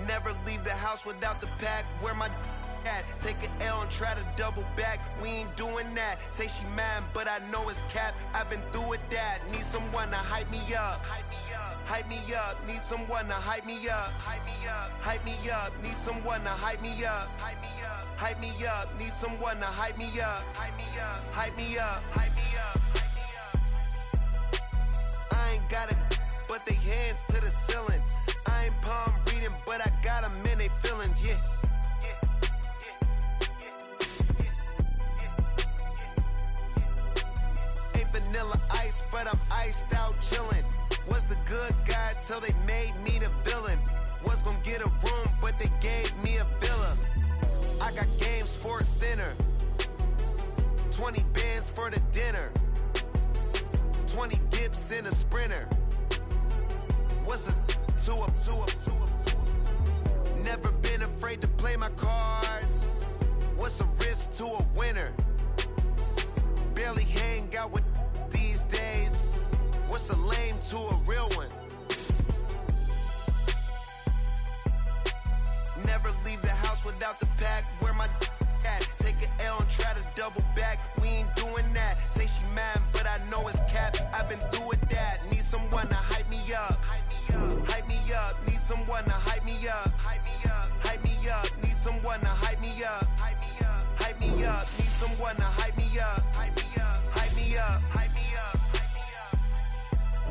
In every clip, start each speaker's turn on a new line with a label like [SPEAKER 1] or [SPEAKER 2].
[SPEAKER 1] Never leave the house without the pack. Where my at? Take an L and try to double back. We ain't doing that. Say she mad, but I know it's cap. I've been through with that. Need someone to hype me up. Hype me up. Need someone to hype me up. Hype me up. Hype me up. Need someone to hype me up. Hype me up. Hype me up. Need someone to hype me up. Hype me up. Hype me up. Hype me up. I ain't got it, but they hands to the ceiling. I ain't palm reading, but I got them in they feelings, yeah. Ain't vanilla ice, but I'm iced out chillin'. Was the good guy till they made me the villain. Was gonna get a room, but they gave me a villa. I got Game Sports Center. 20 bands for the dinner. 20 dips in a sprinter. What's a 2 up, 2 up, 2 up, 2 up? Never been afraid to play my cards. What's a risk to a winner? Barely hang out with these days. What's a lame to a real one? Never leave the house without the pack. Where my at? Take an L and try to double back. We ain't doing that. Say she mad, but I know it's cap. I've been through with that. Need someone to hype me up. Hype me up. Need someone to hype me up. Hype me up. Hype me up. Need someone to hype me up. Hype me up. Hype me up. Need someone to hype me up. Hype me up. Hype me up. Hype me up. Hype me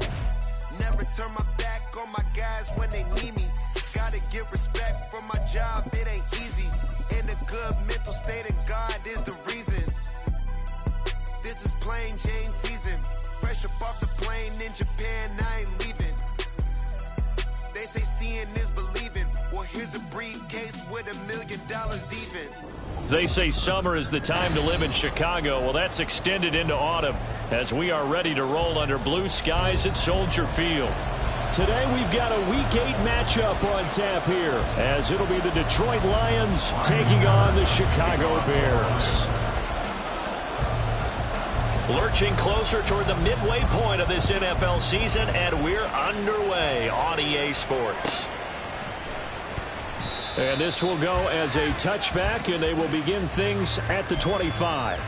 [SPEAKER 1] up. Never turn my back on my guys when they need me. Gotta give respect for my job. It ain't easy. In a good mental state, and God is the reason. This is plain Jane season. Fresh up off the plane in Japan, I ain't leaving. They say seeing is believing. Well, here's a briefcase with $1 million even.
[SPEAKER 2] They say summer is the time to live in Chicago. Well, that's extended into autumn as we are ready to roll under blue skies at Soldier Field.
[SPEAKER 3] Today we've got a Week 8 matchup on tap here, as it'll be the Detroit Lions taking on the Chicago Bears.
[SPEAKER 2] Lurching closer toward the midway point of this NFL season, and we're underway on EA Sports.
[SPEAKER 3] And this will go as a touchback, and they will begin things at the 25.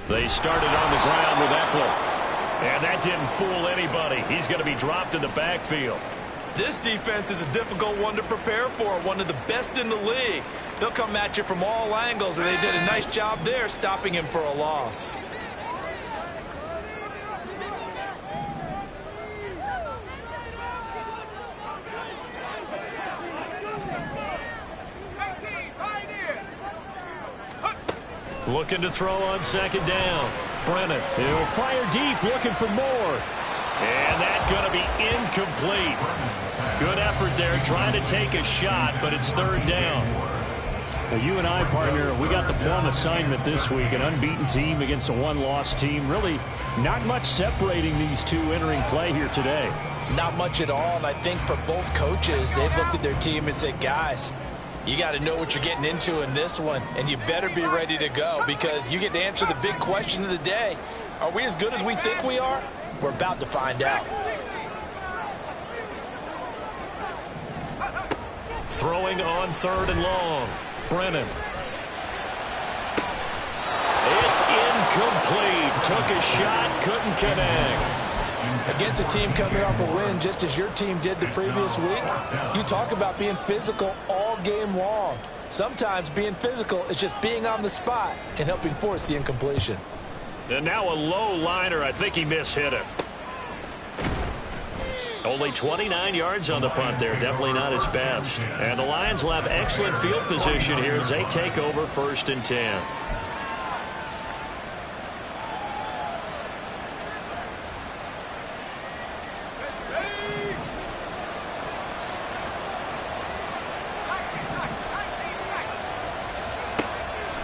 [SPEAKER 2] They started on the ground with Eckler. And that didn't fool anybody. He's going to be dropped in the backfield.
[SPEAKER 4] This defense is a difficult one to prepare for, one of the best in the league. They'll come at you from all angles, and they did a nice job there stopping him for a loss.
[SPEAKER 2] Looking to throw on second down. Brennan.
[SPEAKER 3] He'll fire deep, looking for more.
[SPEAKER 2] And that's going to be incomplete. Good effort there, trying to take a shot, but it's third down.
[SPEAKER 3] Well, you and I, partner, we got the plum assignment this week. An unbeaten team against a one-loss team. Really not much separating these two entering play here today.
[SPEAKER 4] Not much at all, and I think for both coaches, they've looked at their team and said, guys, you got to know what you're getting into in this one, and you better be ready to go because you get to answer the big question of the day. Are we as good as we think we are? We're about to find out.
[SPEAKER 2] Throwing on third and long. Brennan. It's incomplete. Took a shot, couldn't connect.
[SPEAKER 4] Against a team coming off a win just as your team did the previous week, you talk about being physical all game long. Sometimes being physical is just being on the spot and helping force the incompletion.
[SPEAKER 2] And now a low liner. I think he mishit it. Only 29 yards on the punt there. Definitely not his best. And the Lions will have excellent field position here as they take over 1st and 10.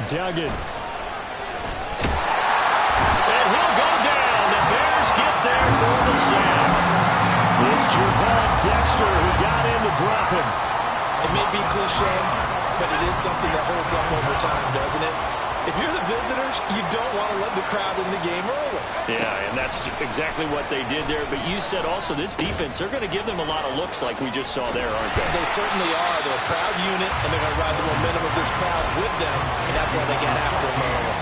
[SPEAKER 3] Duggan.
[SPEAKER 2] And he'll go
[SPEAKER 3] Gervon Dexter, who got in to drop him.
[SPEAKER 4] It may be cliche, but it is something that holds up over time, doesn't it? If you're the visitors, you don't want to let the crowd in the game early.
[SPEAKER 2] Yeah, and that's exactly what they did there. But you said also this defense, they're going to give them a lot of looks like we just saw there, aren't they?
[SPEAKER 4] They certainly are. They're a proud unit, and they're going to ride the momentum of this crowd with them, and that's why they get after them early.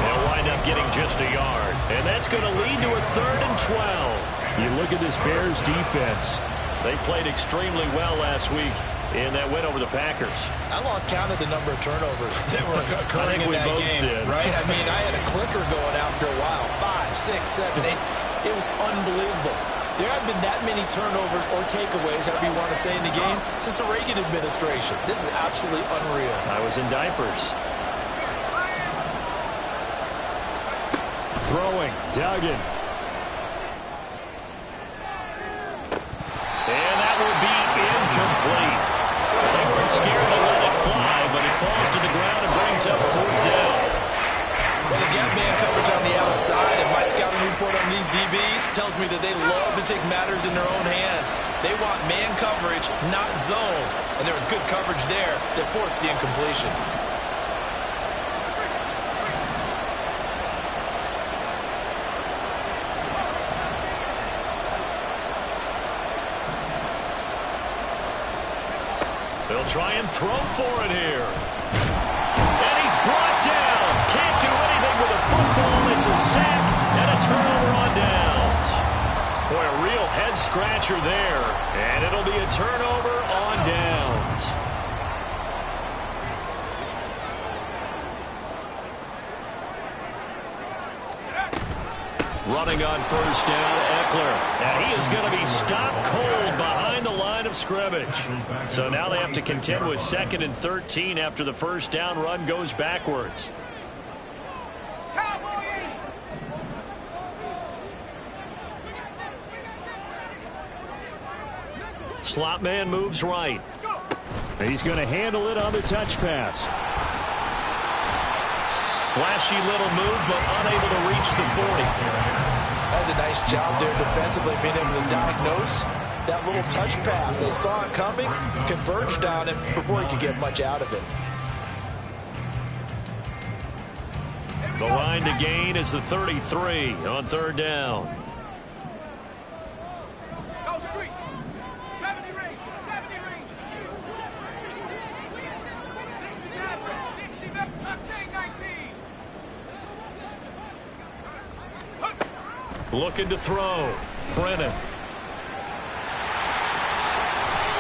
[SPEAKER 2] They'll wind up getting just a yard, and that's going to lead to a 3rd and 12.
[SPEAKER 3] You look at this Bears defense.
[SPEAKER 2] They played extremely well last week in that win over the Packers.
[SPEAKER 4] I lost count of the number of turnovers that were occurring in that game, right? I mean, I had a clicker going after a while. 5, 6, 7, 8. It was unbelievable. There haven't been that many turnovers or takeaways, however you want to say, in the game since the Reagan administration. This is absolutely unreal.
[SPEAKER 2] I was in diapers.
[SPEAKER 3] Throwing, Duggan.
[SPEAKER 2] And that will be incomplete. They weren't scared to let it fly, but it falls to the ground and brings up 4th down.
[SPEAKER 4] Well, they've got man coverage on the outside, and my scouting report on these DBs tells me that they love to take matters in their own hands. They want man coverage, not zone. And there was good coverage there that forced the incompletion.
[SPEAKER 2] They'll try and throw for it here. And he's brought down. Can't do anything with a football. It's a sack and a turnover on downs. Boy, a real head-scratcher there. And it'll be a turnover on downs. Running on 1st down, Eckler. And he is going to be stopped cold behind the line of scrimmage. So now they have to contend with 2nd and 13 after the 1st down run goes backwards. Slot man moves right.
[SPEAKER 3] He's going to handle it on the touch pass.
[SPEAKER 2] Flashy little move, but unable to reach the 40.
[SPEAKER 4] That's a nice job there defensively, being able to diagnose that little touch pass. They saw it coming, converged on it before he could get much out of it.
[SPEAKER 2] The line to gain is the 33 on 3rd down. Looking to throw. Brennan.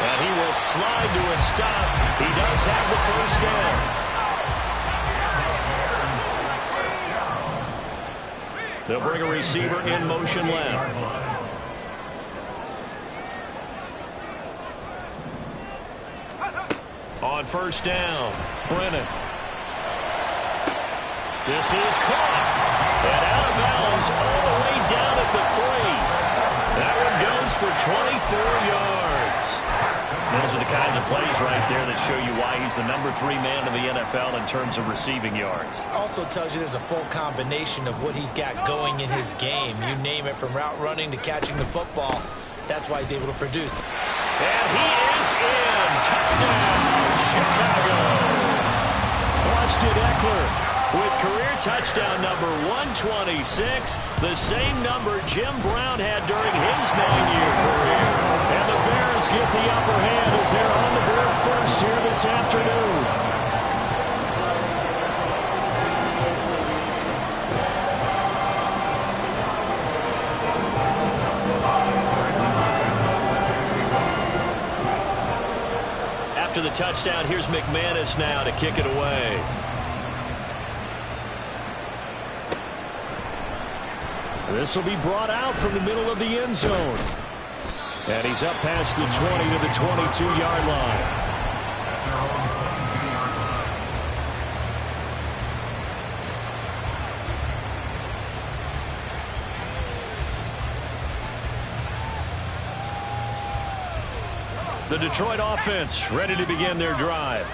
[SPEAKER 2] And he will slide to a stop. He does have the 1st down. They'll bring a receiver in motion left. On 1st down, Brennan. This is caught. And out of bounds all the way down at the 3. That one goes for 24 yards. Those are the kinds of plays right there that show you why he's the number 3 man in the NFL in terms of receiving yards.
[SPEAKER 4] Also tells you there's a full combination of what he's got going in his game. You name it, from route running to catching the football. That's why he's able to produce.
[SPEAKER 2] And he is in. Touchdown, Chicago.
[SPEAKER 3] Austin Eckler
[SPEAKER 2] with career touchdown number 126, the same number Jim Brown had during his 9-year career. And the Bears get the upper hand as they're on the board first here this afternoon. After the touchdown, here's McManus now to kick it away.
[SPEAKER 3] This will be brought out from the middle of the end zone. And he's up past the 20 to the 22-yard line.
[SPEAKER 2] The Detroit offense ready to begin their drive.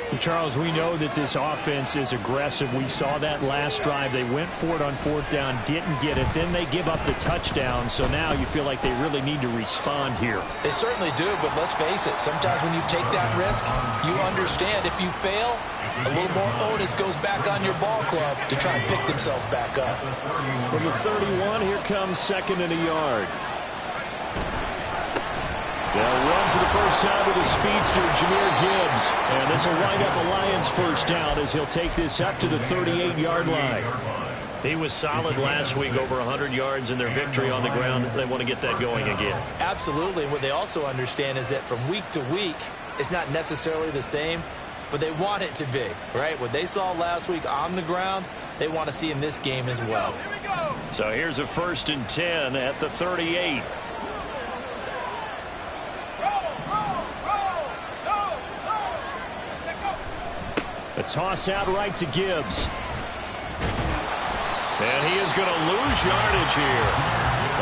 [SPEAKER 3] And Charles, we know that this offense is aggressive. We saw that last drive. They went for it on fourth down, didn't get it. Then they give up the touchdown. So now you feel like they really need to respond here.
[SPEAKER 4] They certainly do, but let's face it. Sometimes when you take that risk, you understand if you fail, a little more onus goes back on your ball club to try and pick themselves back up.
[SPEAKER 3] From the 31, here comes 2nd and a yard. They'll run for the first time with the speedster, Jahmyr Gibbs. And this will wind up a Lions first down as he'll take this up to the 38-yard line. He was solid last week, over 100 yards in their victory on the ground. They want to get that going again.
[SPEAKER 4] Absolutely. And what they also understand is that from week to week, it's not necessarily the same, but they want it to be, right? What they saw last week on the ground, they want to see in this game as well.
[SPEAKER 2] So here's a 1st and 10 at the 38.
[SPEAKER 3] A toss out right to Gibbs.
[SPEAKER 2] And he is going to lose yardage here.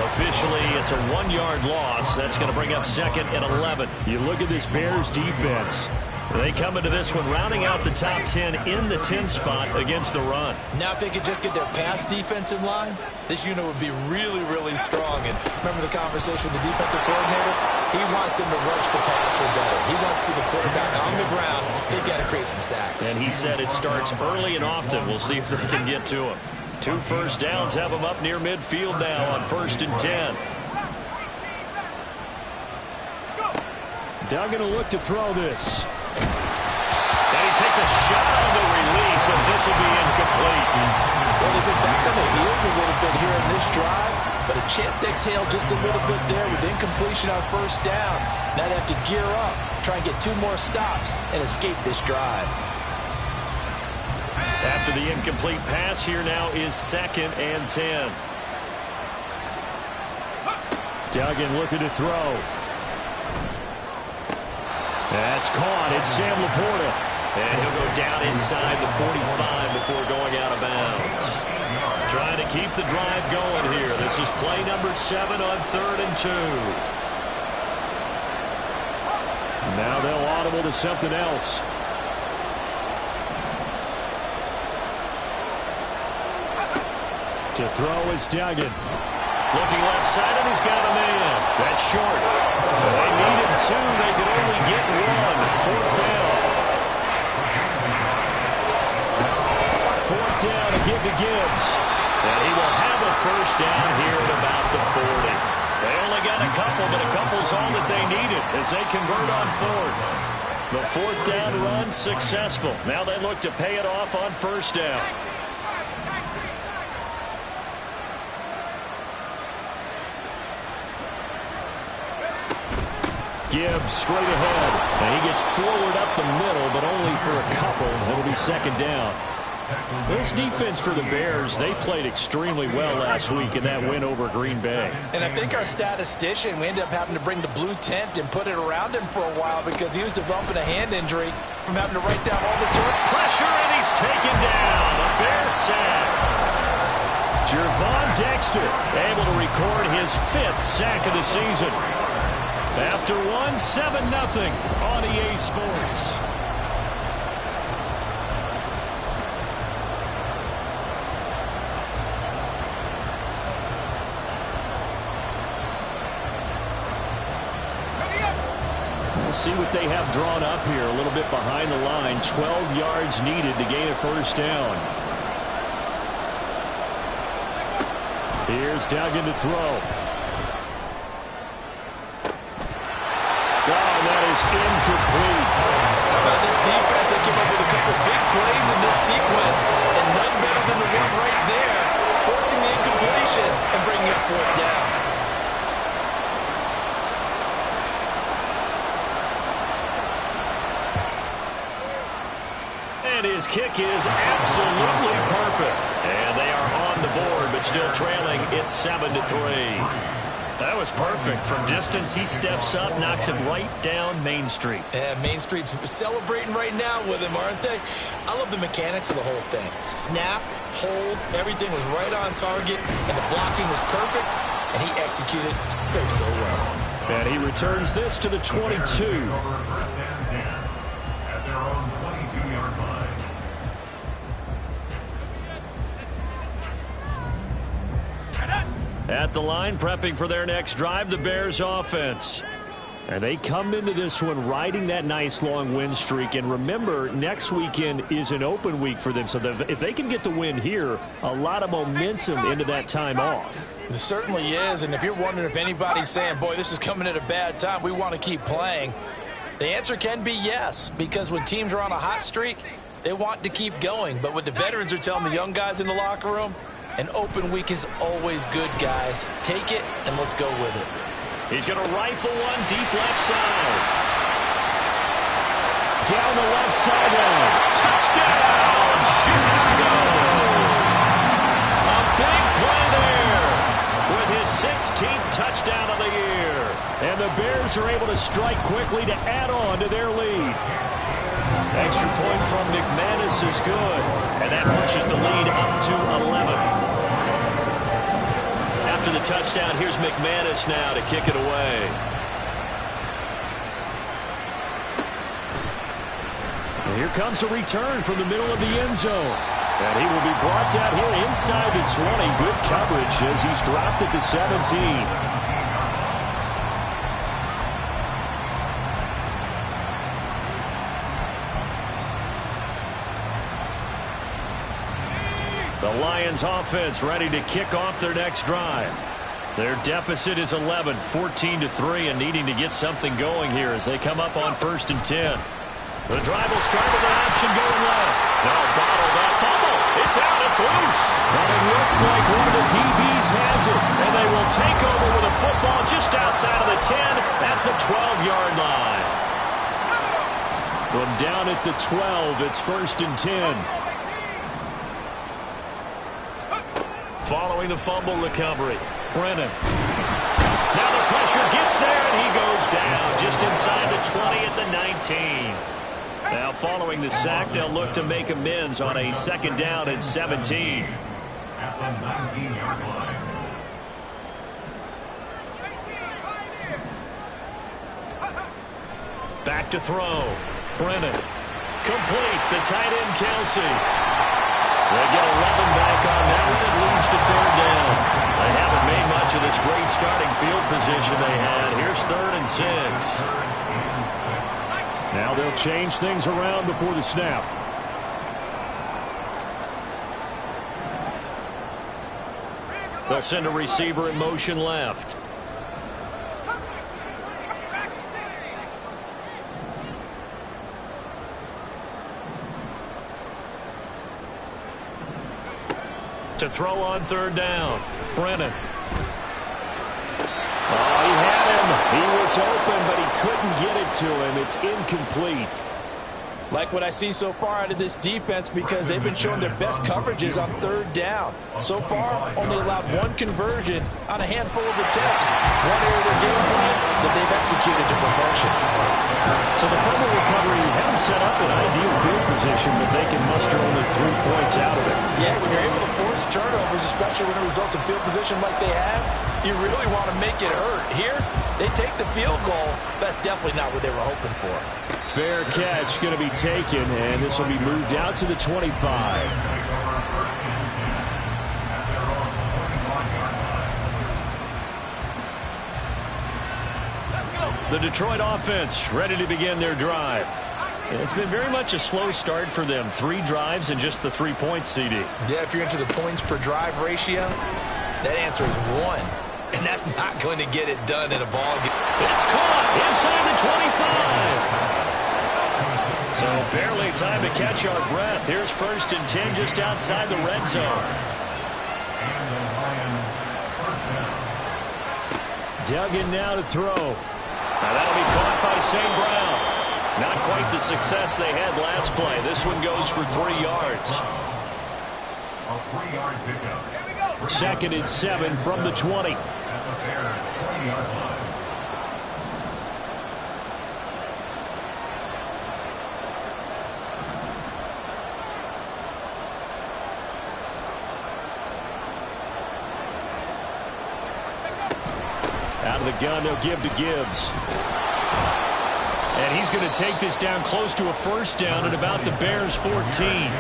[SPEAKER 2] Officially, it's a 1-yard loss. That's going to bring up 2nd and 11.
[SPEAKER 3] You look at this Bears defense.
[SPEAKER 2] They come into this one rounding out the top 10 in the 10th spot against the run.
[SPEAKER 4] Now if they could just get their pass defense in line, this unit would be really, really strong. And remember the conversation with the defensive coordinator? He wants them to rush the passer better. He wants to see the quarterback on the ground. They've got to create some sacks.
[SPEAKER 2] And he said it starts early and often. We'll see if they can get to him. 2 first downs have him up near midfield now on 1st and 10.
[SPEAKER 3] Duggan will look to throw this.
[SPEAKER 2] And he takes a shot on the release as this will be incomplete.
[SPEAKER 4] Well, they've been back on the heels a little bit here in this drive, but a chance to exhale just a little bit there with incompletion on first down. Now they have to gear up, try and get 2 more stops, and escape this drive.
[SPEAKER 2] After the incomplete pass, here now is 2nd and 10.
[SPEAKER 3] Duggan looking to throw. That's caught. It's Sam Laporta.
[SPEAKER 2] And he'll go down inside the 45 before going out of bounds. Trying to keep the drive going here. This is play number 7 on 3rd and 2.
[SPEAKER 3] Now they'll audible to something else. To throw is Duggan.
[SPEAKER 2] Looking left side, and he's got a man. That's short. They needed 2. They could only get 1. 4th down.
[SPEAKER 3] 4th down to give to Gibbs.
[SPEAKER 2] And he will have a first down here at about the 40. They only got a couple, but a couple's all that they needed as they convert on 4th. The 4th down run successful. Now they look to pay it off on 1st down.
[SPEAKER 3] Gibbs straight ahead. And he gets forward up the middle, but only for a couple. It'll be 2nd down. This defense for the Bears, they played extremely well last week in that win over Green Bay.
[SPEAKER 4] And I think our statistician, we ended up having to bring the blue tent and put it around him for a while because he was developing a hand injury from having to write down all the
[SPEAKER 2] pressure, and he's taken down. A Bear sack.
[SPEAKER 3] Gervon Dexter able to record his 5th sack of the season. After 7-0 on EA Sports. We'll see what they have drawn up here. A little bit behind the line. 12 yards needed to gain a first down. Here's Duggan to throw. Incomplete.
[SPEAKER 4] How about this defense? They came up with a couple big plays in this sequence, and none better than the one right there, forcing the incompletion and bringing up 4th down.
[SPEAKER 2] And his kick is absolutely perfect. And they are on the board, but still trailing. It's 7-3. That was perfect. From distance, he steps up, knocks it right down Main Street.
[SPEAKER 4] Yeah, Main Street's celebrating right now with him, aren't they? I love the mechanics of the whole thing. Snap, hold, everything was right on target, and the blocking was perfect, and he executed so well.
[SPEAKER 3] And he returns this to the 22. At the line, prepping for their next drive, the Bears offense. And they come into this one riding that nice long win streak. And remember, next weekend is an open week for them. So if they can get the win here, a lot of momentum into that time off.
[SPEAKER 4] It certainly is. And if you're wondering if anybody's saying, boy, this is coming at a bad time, we want to keep playing, the answer can be yes. Because when teams are on a hot streak, they want to keep going. But what the veterans are telling the young guys in the locker room, an open week is always good, guys. Take it and let's go with it.
[SPEAKER 3] He's going to rifle one deep left side. Down the left sideline. Touchdown, Chicago! A big play there with his 16th touchdown of the year. And the Bears are able to strike quickly to add on to their lead. Extra point from McManus is good. And that pushes the lead up to 11. After the touchdown, here's McManus now to kick it away. And here comes a return from the middle of the end zone. And he will be brought down here inside the 20. Good coverage as he's dropped at the 17. The Lions offense ready to kick off their next drive. Their deficit is 11, 14-3, and needing to get something going here as they come up on 1st and 10. The drive will start with an option going left. Now bottle that fumble. It's out. It's loose. And it looks like one of the DBs has it. And they will take over with a football just outside of the 10 at the 12-yard line. From down at the 12, it's 1st and 10. Following the fumble recovery, Brennan. Now the pressure gets there, and he goes down just inside the 20 at the 19. Now following the sack, they'll look to make amends on a 2nd down and 17. At the 19-yard line. Back to throw. Brennan. Complete. The tight end, Kelsey. They get 11 back on that one. It leads to 3rd down. They haven't made much of this great starting field position they had. Here's 3rd and 6. Now they'll change things around before the snap. They'll send a receiver in motion left. To throw on 3rd down. Brennan. Oh, he had him. He was open, but he couldn't get it to him. It's incomplete.
[SPEAKER 4] Like what I see so far out of this defense, because they've been showing their best coverages on 3rd down. So far, only allowed 1 conversion on a handful of attempts. One area of their game plan that they've executed to perfection.
[SPEAKER 3] So the fumble recovery had them set up in ideal field position, but they can muster only 3 points out of it.
[SPEAKER 4] Yeah, when you're able to force turnovers, especially when it results in field position like they have, you really want to make it hurt. Here, they take the field goal. That's definitely not what they were hoping for.
[SPEAKER 3] Fair catch going to be taken, and this will be moved out to the 25. The Detroit offense ready to begin their drive. It's been very much a slow start for them. 3 drives and just the 3 points, CD.
[SPEAKER 4] Yeah, if you're into the points per drive ratio, that answer is 1. And that's not going to get it done in a ball game.
[SPEAKER 3] It's caught inside the 25. So barely time to catch our breath. Here's 1st and 10 just outside the red zone. Duggan now to throw. Now that'll be caught by St. Brown. Not quite the success they had last play. This one goes for 3 yards. A 3-yard pickup. 2nd and 7 from the 20. Out of the gun, they'll give to Gibbs. And he's going to take this down close to a 1st down at about the Bears' 14.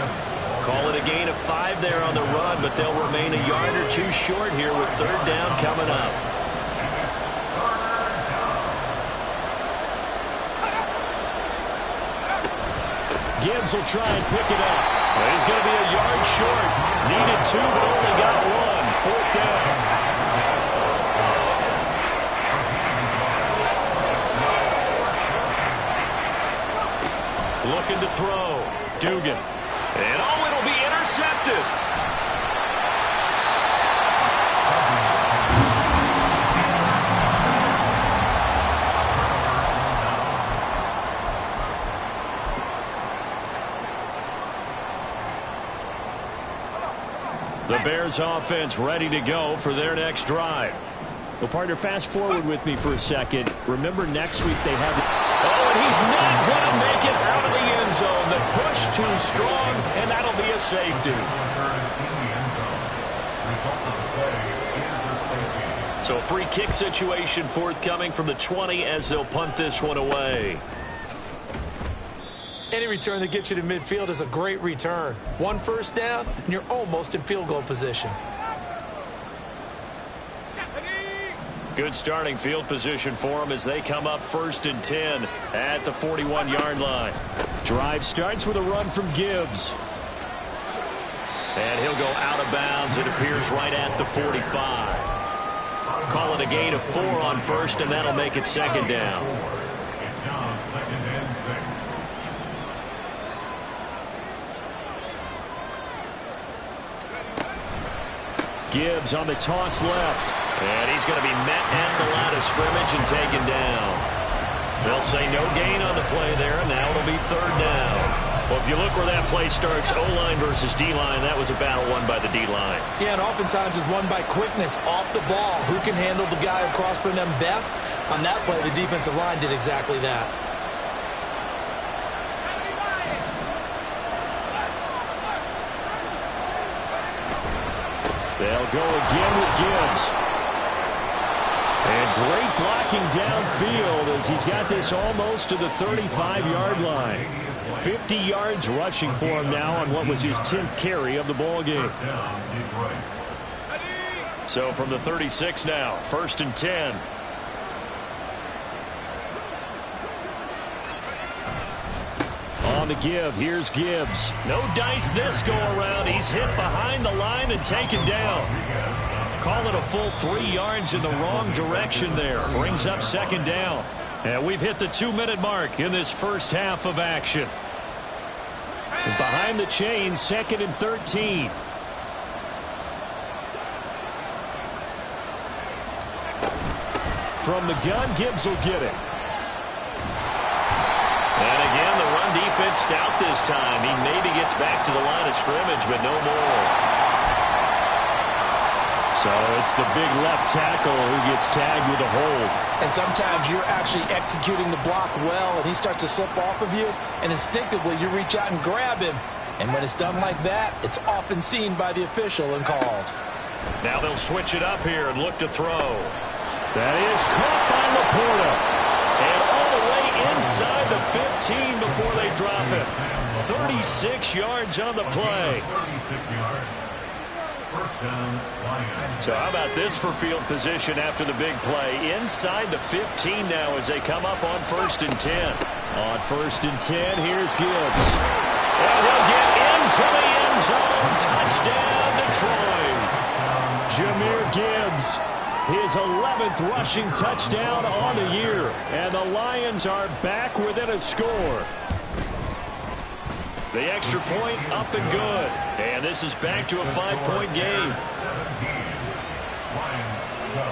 [SPEAKER 3] Call it a gain of 5 there on the run, but they'll remain a yard or two short here with third down coming up. Gibbs will try and pick it up. Well, he's going to be a yard short. Needed 2, but only got 1. Fourth down. Looking to throw. Dugan. And oh, it'll be intercepted. The Bears offense ready to go for their next drive. Well, partner, fast forward with me for a second. Remember next week they have... Oh, and he's not going to make it out of the end zone. The push too strong, and that'll be a safety. So a free kick situation forthcoming from the 20 as they'll punt this one away.
[SPEAKER 4] Any return that gets you to midfield is a great return. 1 first down, and you're almost in field goal position.
[SPEAKER 3] Good starting field position for them as they come up 1st and 10 at the 41-yard line. Drive starts with a run from Gibbs. And he'll go out of bounds. It appears right at the 45. Call it a gain of 4 on 1st, and that'll make it 2nd down.
[SPEAKER 5] It's now 2nd and 6.
[SPEAKER 3] Gibbs on the toss left. And he's going to be met at the line of scrimmage and taken down. They'll say no gain on the play there, and now it'll be 3rd down. Well, if you look where that play starts, O-line versus D-line, that was a battle won by the D-line.
[SPEAKER 4] Yeah, and oftentimes it's won by quickness off the ball. Who can handle the guy across from them best? On that play, the defensive line did exactly that.
[SPEAKER 3] They'll go again with Gibbs. And great blocking downfield as he's got this almost to the 35-yard line. 50 yards rushing for him now on what was his 10th carry of the ball game. So from the 36 now, 1st and 10. On the give, here's Gibbs. No dice this go around. He's hit behind the line and taken down. Call it a full 3 yards in the wrong direction there. Brings up 2nd down. And we've hit the 2-minute mark in this first half of action. And behind the chains, 2nd and 13. From the gun, Gibbs will get it. And again, the run defense stout this time. He maybe gets back to the line of scrimmage, but no more. So it's the big left tackle who gets tagged with a hold.
[SPEAKER 4] And sometimes you're actually executing the block well, and he starts to slip off of you, and instinctively you reach out and grab him. And when it's done like that, it's often seen by the official and called.
[SPEAKER 3] Now they'll switch it up here and look to throw. That is caught by Laporta. And all the way inside the 15 before they drop it. 36 yards on the play.
[SPEAKER 5] 36 yards. First down, Lions.
[SPEAKER 3] So how about this for field position after the big play? Inside the 15 now as they come up on 1st and 10. On 1st and 10, here's Gibbs. And he'll get into the end zone. Touchdown, Detroit. Jahmyr Gibbs. His 11th rushing touchdown on the year. And the Lions are back within a score. The extra point up and good. And this is back to a 5-point game.
[SPEAKER 5] 17. Lions go.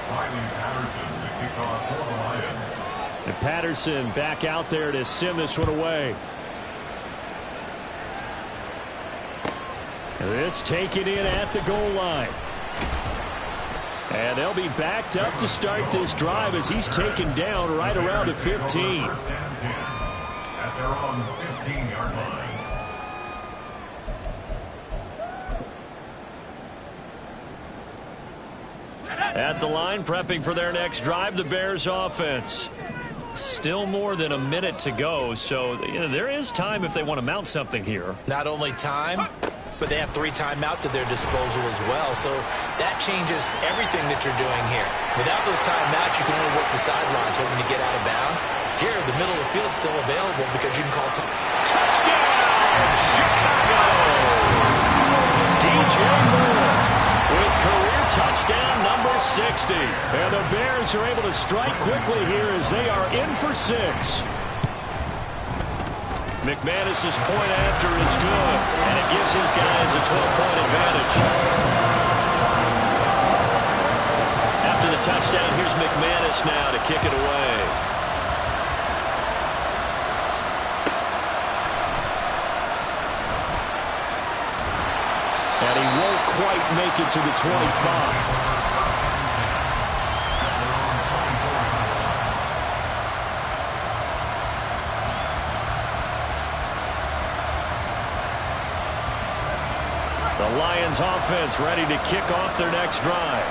[SPEAKER 5] Riley Patterson to kick off for the Lions.
[SPEAKER 3] And Patterson back out there to send this one away. This taken in at the goal line. And they'll be backed up to start this drive as he's taken down right around the 15.
[SPEAKER 5] First and 10 at their own 15-yard line.
[SPEAKER 3] At the line, prepping for their next drive, the Bears offense. Still more than a minute to go, so there is time if they want to mount something here.
[SPEAKER 4] Not only time, but they have 3 timeouts at their disposal as well, so that changes everything that you're doing here. Without those timeouts, you can only work the sidelines hoping to get out of bounds. Here, the middle of the field is still available because you can call
[SPEAKER 3] touchdown, Chicago! DJ Moore with career touchdown number 60. And the Bears are able to strike quickly here as they are in for 6. McManus's point after is good, and it gives his guys a 12-point advantage. After the touchdown, here's McManus now to kick it away. And he won't quite make it to the 25. The Lions offense ready to kick off their next drive.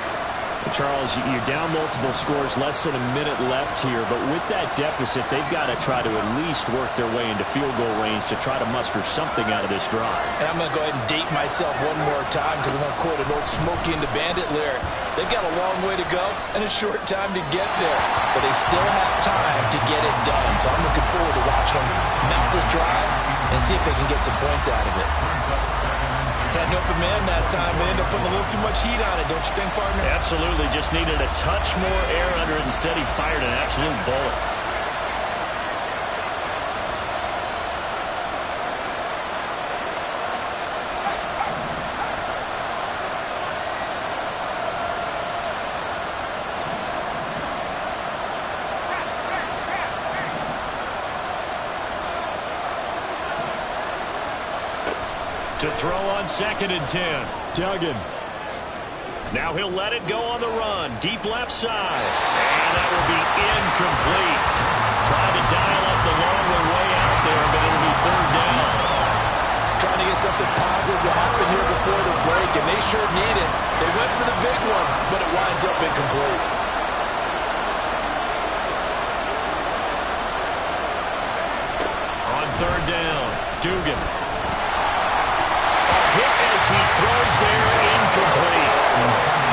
[SPEAKER 3] Charles, you're down multiple scores, less than a minute left here, but with that deficit, they've got to try to at least work their way into field goal range to try to muster something out of this drive.
[SPEAKER 4] And I'm going to go ahead and date myself one more time because I'm going to quote an old Smokey and the Bandit lyric. They've got a long way to go and a short time to get there, but they still have time to get it done. So I'm looking forward to watching them mount this drive and see if they can get some points out of it. Had an open man that time and ended up putting a little too much heat on it, don't you think, partner?
[SPEAKER 3] Absolutely. Just needed a touch more air under it. Instead, he fired an absolute bullet. To throw on 2nd and 10. Duggan. Now he'll let it go on the run. Deep left side. And that will be incomplete. Trying to dial up the long way out there, but it'll be 3rd down.
[SPEAKER 4] Trying to get something positive to happen here before the break, and they sure need it. They went for the big one, but it winds up incomplete.
[SPEAKER 3] On 3rd down, Dugan. Hit as he throws there, incomplete.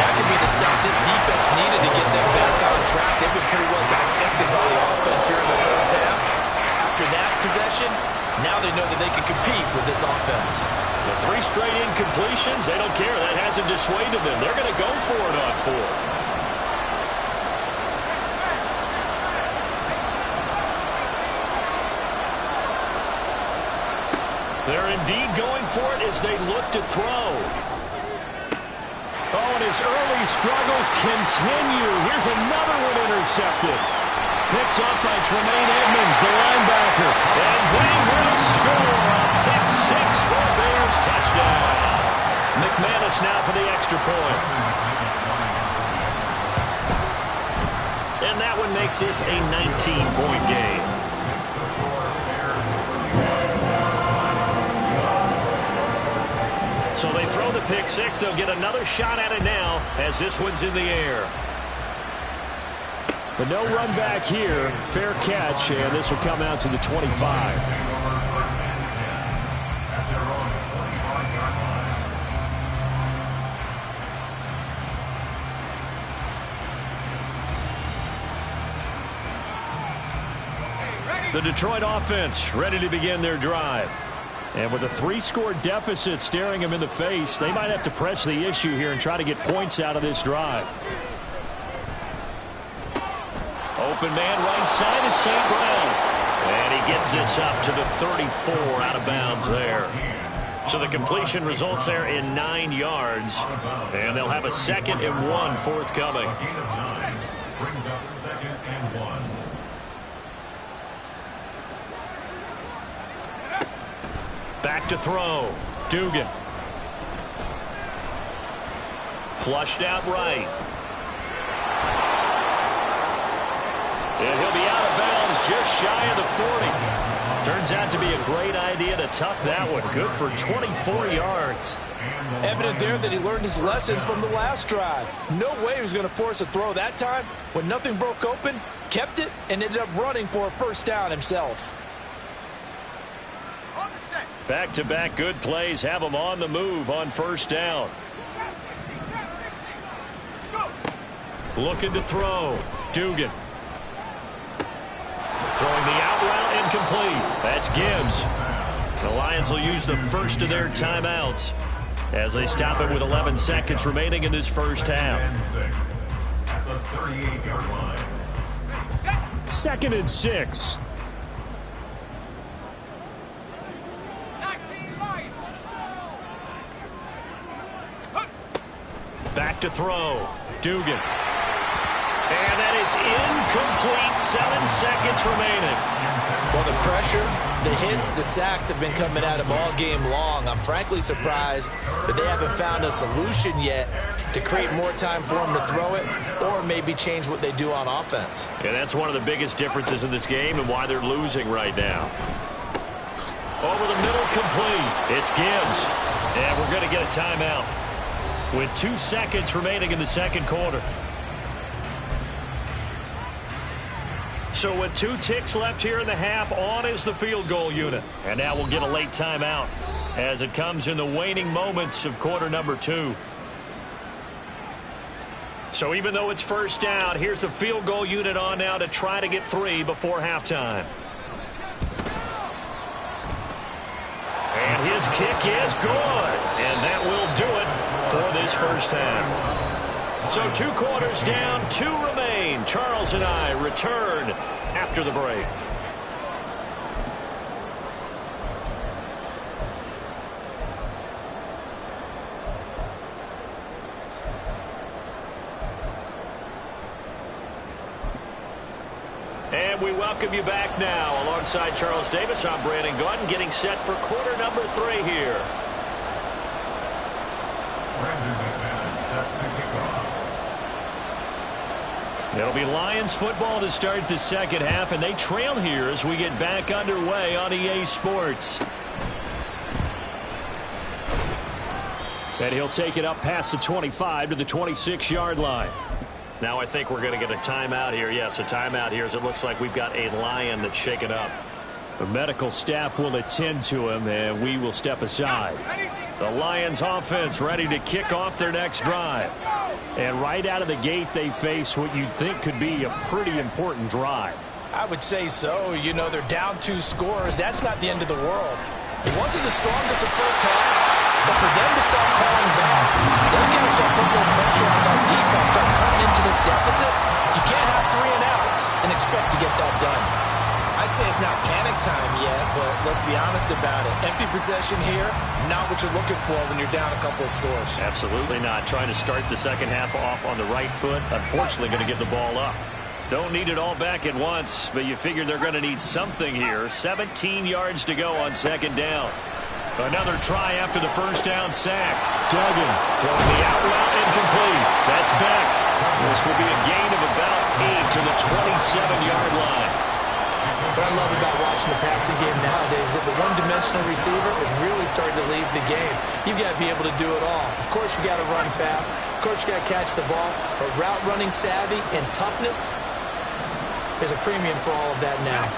[SPEAKER 4] That could be the stop this defense needed to get them back on track. They've been pretty well dissected by the offense here in the first half. After that possession, now they know that they can compete with this offense.
[SPEAKER 3] The 3 straight incompletions, they don't care. That hasn't dissuaded them. They're going to go for it on 4th. They're indeed going for it as they look to throw. Oh, and his early struggles continue. Here's another one intercepted. Picked up by Tremaine Edmonds, the linebacker. And they will score a pick 6 for Bears touchdown. McManus now for the extra point. And that one makes this a 19-point game. So they throw the pick 6. They'll get another shot at it now as this one's in the air. But no run back here. Fair catch, and this will come out to the 25. The Detroit offense ready to begin their drive. And with a 3-score deficit staring them in the face, they might have to press the issue here and try to get points out of this drive. Open man right side is St. Brown. And he gets this up to the 34 out of bounds there. So the completion results there in 9 yards. And they'll have a 2nd and 1 forthcoming.
[SPEAKER 5] Brings up 2nd and 1.
[SPEAKER 3] Back to throw. Dugan. Flushed out right. And he'll be out of bounds just shy of the 40. Turns out to be a great idea to tuck that one. Good for 24 yards.
[SPEAKER 4] Evident there that he learned his lesson from the last drive. No way he was going to force a throw that time. When nothing broke open, kept it, and ended up running for a first down himself.
[SPEAKER 3] Back-to-back good plays have him on the move on first down. Looking to throw. Dugan. Throwing the out route incomplete. That's Gibbs. The Lions will use the first of their timeouts as they stop it with 11 seconds remaining in this first half.
[SPEAKER 5] At the 38-yard line.
[SPEAKER 3] 2nd and 6. Back to throw. Dugan. And that is incomplete. 7 seconds remaining.
[SPEAKER 4] Well, the pressure, the hits, the sacks have been coming at him all game long. I'm frankly surprised that they haven't found a solution yet to create more time for him to throw it or maybe change what they do on offense.
[SPEAKER 3] And that's one of the biggest differences in this game and why they're losing right now. Over the middle, complete. It's Gibbs. And we're going to get a timeout with 2 seconds remaining in the second quarter. So with 2 ticks left here in the half, on is the field goal unit. And now we'll get a late timeout as it comes in the waning moments of quarter number 2. So even though it's first down, here's the field goal unit on now to try to get 3 before halftime. And his kick is good. And that will do it for this first half. So 2 quarters down, 2 remain. Charles and I return after the break. And we welcome you back now. Alongside Charles Davis, I'm Brandon Gaudin, getting set for quarter number 3 here.
[SPEAKER 5] Brandon McManus set to kick off.
[SPEAKER 3] It'll be Lions football to start the second half, and they trail here as we get back underway on EA Sports. And he'll take it up past the 25 to the 26-yard line. Now I think we're going to get a timeout here. Yes, a timeout here as it looks like we've got a Lion that's shaken up. The medical staff will attend to him, and we will step aside. The Lions offense ready to kick off their next drive. And right out of the gate, they face what you'd think could be a pretty important drive.
[SPEAKER 4] I would say so. You know, they're down 2 scores. That's not the end of the world. It wasn't the strongest of first halves, but for them to start calling back, they've got to start putting more pressure on that defense, start cutting into this deficit. You can't have 3 and outs and expect to get that done. I'd say it's not panic time yet, but let's be honest about it. Empty possession here, not what you're looking for when you're down a couple of scores.
[SPEAKER 3] Absolutely not. Trying to start the second half off on the right foot. Unfortunately, going to give the ball up. Don't need it all back at once, but you figure they're going to need something here. 17 yards to go on second down. Another try after the first down sack. Duggan throwing the out route incomplete. That's Beck. This will be a gain of about 8 to the 27-yard line.
[SPEAKER 4] What I love about watching the passing game nowadays is that the one-dimensional receiver is really starting to leave the game. You've got to be able to do it all. Of course, you got to run fast. Of course, you got to catch the ball. But route running savvy and toughness, there's a premium for all of that now.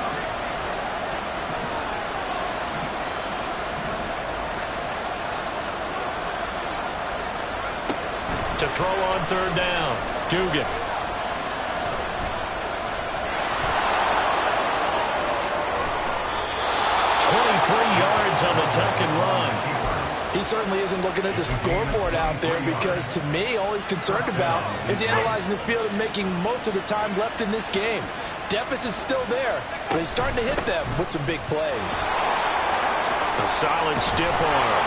[SPEAKER 3] To throw on third down, Dugan. 23 yards on the tuck and run.
[SPEAKER 4] He certainly isn't looking at the scoreboard out there because, to me, all he's concerned about is analyzing the field and making most of the time left in this game. Deficit's still there, but he's starting to hit them with some big plays.
[SPEAKER 3] A solid stiff arm.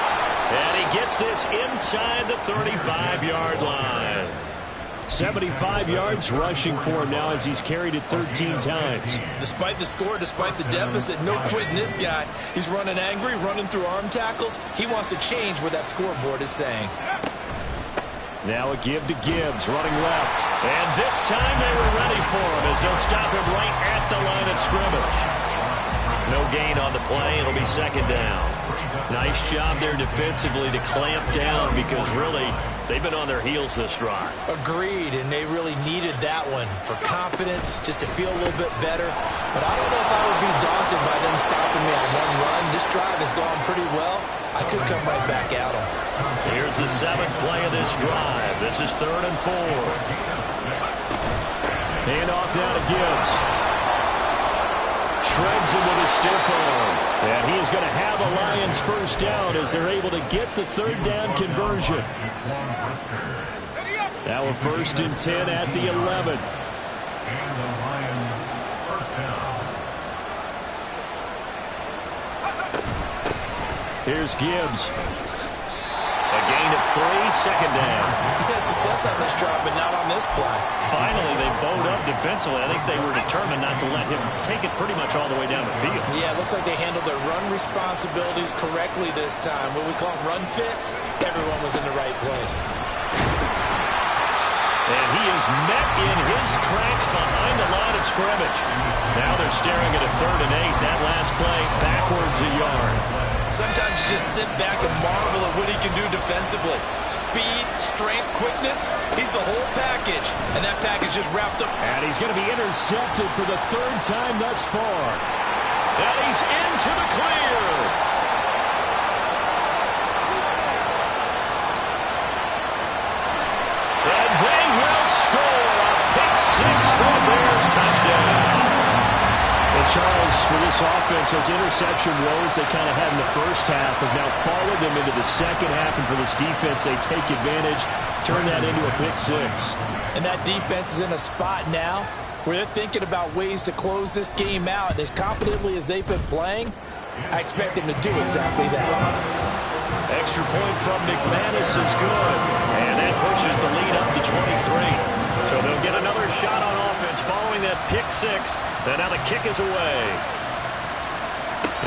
[SPEAKER 3] And he gets this inside the 35-yard line. 75 yards rushing for him now as he's carried it 13 times.
[SPEAKER 4] Despite the score, despite the deficit, no quitting this guy. He's running angry, running through arm tackles. He wants to change what that scoreboard is saying.
[SPEAKER 3] Now a give to Gibbs, running left. And this time they were ready for him as they'll stop him right at the line of scrimmage. No gain on the play. It'll be second down. Nice job there defensively to clamp down because really they've been on their heels this drive.
[SPEAKER 4] Agreed, and they really needed that one for confidence, just to feel a little bit better. But I don't know if I would be daunted by them stopping me on one run. This drive has gone pretty well. I could come right back at them.
[SPEAKER 3] Here's the 7th play of this drive. This is 3rd and 4. Hand off now to Gibbs. Shreds him with a stiff arm. And he is going to have a Lions first down as they're able to get the 3rd down conversion. Now a 1st and 10 at the 11th.
[SPEAKER 5] And the Lions first down.
[SPEAKER 3] Here's Gibbs. A gain of 3, second down.
[SPEAKER 4] He's had success on this drive, but not on this play.
[SPEAKER 3] Finally, they bowed up defensively. I think they were determined not to let him take it pretty much all the way down the field.
[SPEAKER 4] Yeah, it looks like they handled their run responsibilities correctly this time. What we call run fits, everyone was in the right place.
[SPEAKER 3] And he is met in his tracks behind the line of scrimmage. Now they're staring at a 3rd and 8. That last play, backwards a yard.
[SPEAKER 4] Sometimes you just sit back and marvel at what he can do defensively. Speed, strength, quickness, he's the whole package. And that package just wrapped up.
[SPEAKER 3] And he's going to be intercepted for the 3rd time thus far. And he's into the clear. And they will score a pick 6 for a Bears touchdown. Well, Charles, for this offense, those interception woes they kind of had in the first half have now followed them into the second half, and for this defense, they take advantage, turn that into a pick 6.
[SPEAKER 4] And that defense is in a spot now where they're thinking about ways to close this game out. And as confidently as they've been playing, I expect them to do exactly that.
[SPEAKER 3] Extra point from McManus is good, and that pushes the lead up to 23. So they'll get another shot on offense following that pick 6. And now the kick is away.